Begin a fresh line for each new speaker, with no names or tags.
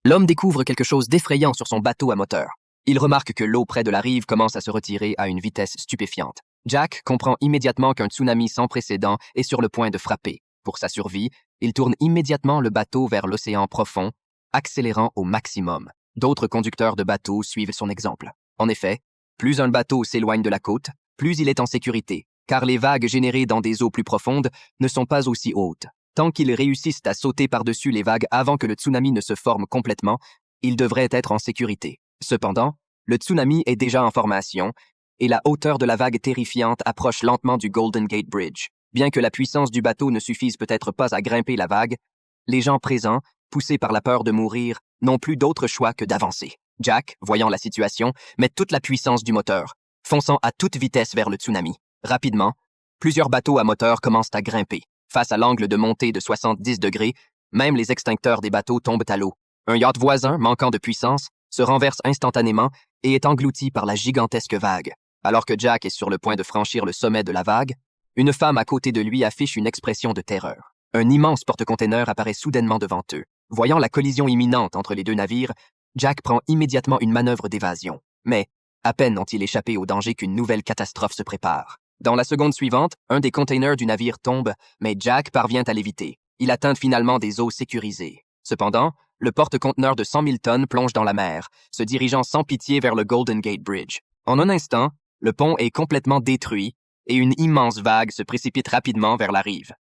l'homme découvre quelque chose d'effrayant sur son bateau à moteur. Il remarque que l'eau près de la rive commence à se retirer à une vitesse stupéfiante. Jack comprend immédiatement qu'un tsunami sans précédent est sur le point de frapper. Pour sa survie, il tourne immédiatement le bateau vers l'océan profond, accélérant au maximum. D'autres conducteurs de bateaux suivent son exemple. En effet, plus un bateau s'éloigne de la côte, plus il est en sécurité, car les vagues générées dans des eaux plus profondes ne sont pas aussi hautes. Tant qu'ils réussissent à sauter par-dessus les vagues avant que le tsunami ne se forme complètement, ils devraient être en sécurité. Cependant, le tsunami est déjà en formation et la hauteur de la vague terrifiante approche lentement du Golden Gate Bridge. Bien que la puissance du bateau ne suffise peut-être pas à grimper la vague, les gens présents, poussés par la peur de mourir, n'ont plus d'autre choix que d'avancer. Jack, voyant la situation, met toute la puissance du moteur, fonçant à toute vitesse vers le tsunami. Rapidement, plusieurs bateaux à moteur commencent à grimper. Face à l'angle de montée de 70 degrés, même les extincteurs des bateaux tombent à l'eau. Un yacht voisin, manquant de puissance, se renverse instantanément et est englouti par la gigantesque vague. Alors que Jack est sur le point de franchir le sommet de la vague, une femme à côté de lui affiche une expression de terreur. Un immense porte-containers apparaît soudainement devant eux. Voyant la collision imminente entre les deux navires, Jack prend immédiatement une manœuvre d'évasion. Mais, à peine ont-ils échappé au danger qu'une nouvelle catastrophe se prépare. Dans la seconde suivante, un des containers du navire tombe, mais Jack parvient à l'éviter. Il atteint finalement des eaux sécurisées. Cependant, le porte-conteneurs de 100 000 tonnes plonge dans la mer, se dirigeant sans pitié vers le Golden Gate Bridge. En un instant, le pont est complètement détruit et une immense vague se précipite rapidement vers la rive.